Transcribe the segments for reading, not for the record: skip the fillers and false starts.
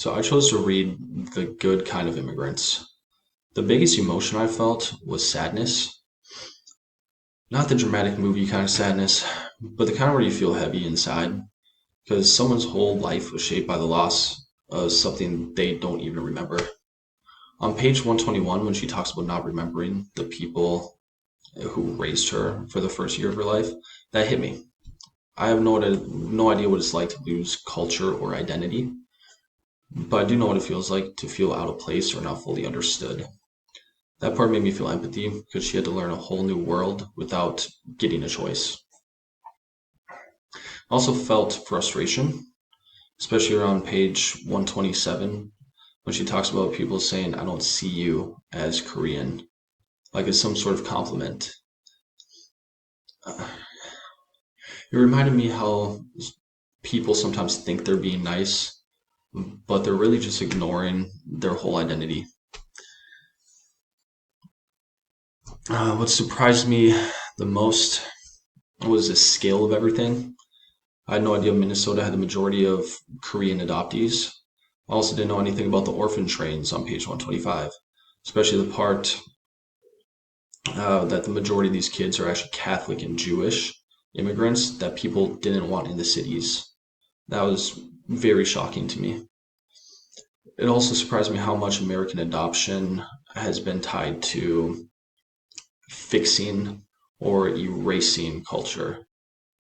So I chose to read The Good Kind of Immigrants. The biggest emotion I felt was sadness. Not the dramatic movie kind of sadness, but the kind where you feel heavy inside because someone's whole life was shaped by the loss of something they don't even remember. On page 121, when she talks about not remembering the people who raised her for the first year of her life, that hit me. I have no idea what it's like to lose culture or identity, but I do know what it feels like to feel out of place or not fully understood. That part made me feel empathy because she had to learn a whole new world without getting a choice. I also felt frustration, especially around page 127 when she talks about people saying, I don't see you as Korean, like it's some sort of compliment. Uh, it reminded me how people sometimes think they're being nice, but they're really just ignoring their whole identity. What surprised me the most was the scale of everything. I had no idea Minnesota had the majority of Korean adoptees. I also didn't know anything about the orphan trains on page 125, especially the part that the majority of these kids are actually Catholic and Jewish immigrants that people didn't want in the cities. That was very shocking to me. It also surprised me how much American adoption has been tied to fixing or erasing culture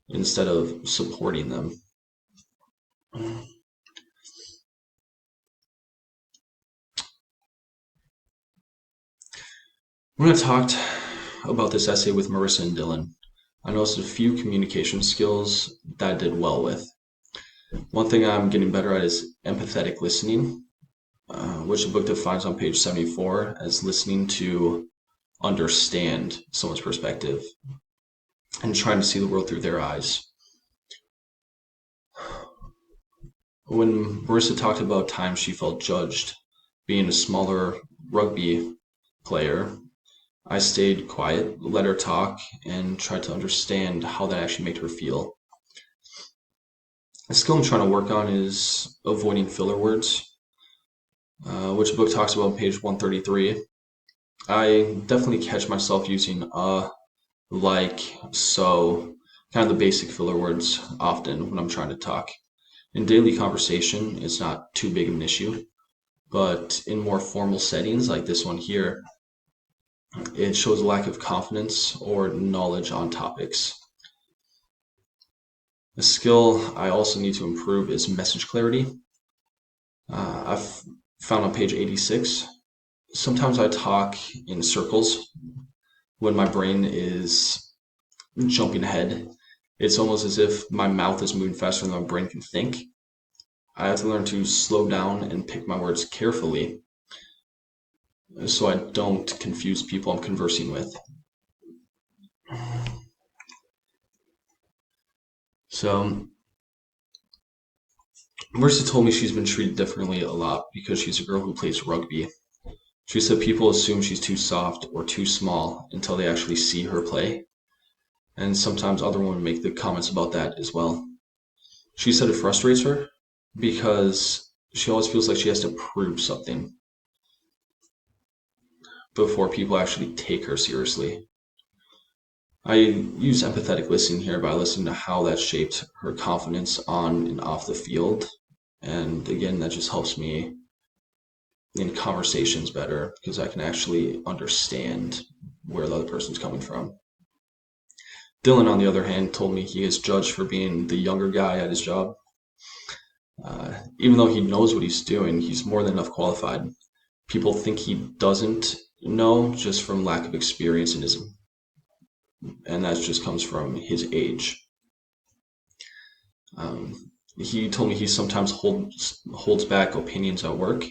instead of supporting them. When I talked about this essay with Marissa and Dylan, I noticed a few communication skills that I did well with. One thing I'm getting better at is empathetic listening, which the book defines on page 74 as listening to understand someone's perspective and trying to see the world through their eyes. When Marissa talked about times she felt judged being a smaller rugby player, I stayed quiet, let her talk, and tried to understand how that actually made her feel. A skill I'm trying to work on is avoiding filler words, which the book talks about on page 133. I definitely catch myself using like, so, kind of the basic filler words often when I'm trying to talk. In daily conversation, it's not too big of an issue, but in more formal settings like this one here, it shows a lack of confidence or knowledge on topics. A skill I also need to improve is message clarity. I've found on page 86, sometimes I talk in circles when my brain is jumping ahead. It's almost as if my mouth is moving faster than my brain can think. I have to learn to slow down and pick my words carefully so I don't confuse people I'm conversing with. So, Marissa told me she's been treated differently a lot because she's a girl who plays rugby. She said people assume she's too soft or too small until they actually see her play, and sometimes other women make the comments about that as well. She said it frustrates her because she always feels like she has to prove something before people actually take her seriously. I use empathetic listening here by listening to how that shaped her confidence on and off the field. And again, that just helps me in conversations better because I can actually understand where the other person's coming from. Dylan, on the other hand, told me he is judged for being the younger guy at his job. Even though he knows what he's doing, he's more than enough qualified. People think he doesn't know just from lack of experience in his, and that just comes from his age. He told me he sometimes holds back opinions at work.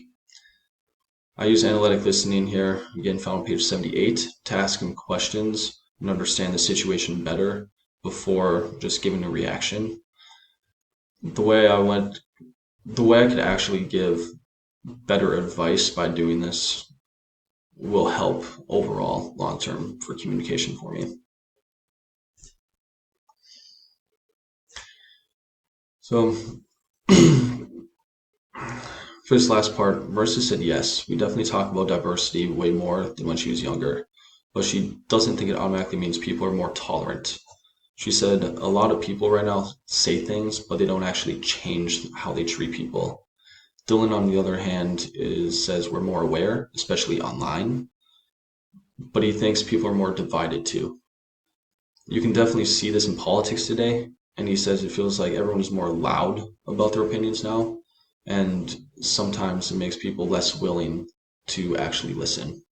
I use analytic listening here, again found on page 78, to ask him questions and understand the situation better before just giving a reaction. The way I could actually give better advice by doing this will help overall long term for communication for me. So For this last part, Marissa said yes, we definitely talk about diversity way more than when she was younger, but she doesn't think it automatically means people are more tolerant. She said a lot of people right now say things, but they don't actually change how they treat people. Dylan, on the other hand, says we're more aware, especially online, but he thinks people are more divided too. You can definitely see this in politics today, and he says it feels like everyone is more loud about their opinions now, and sometimes it makes people less willing to actually listen.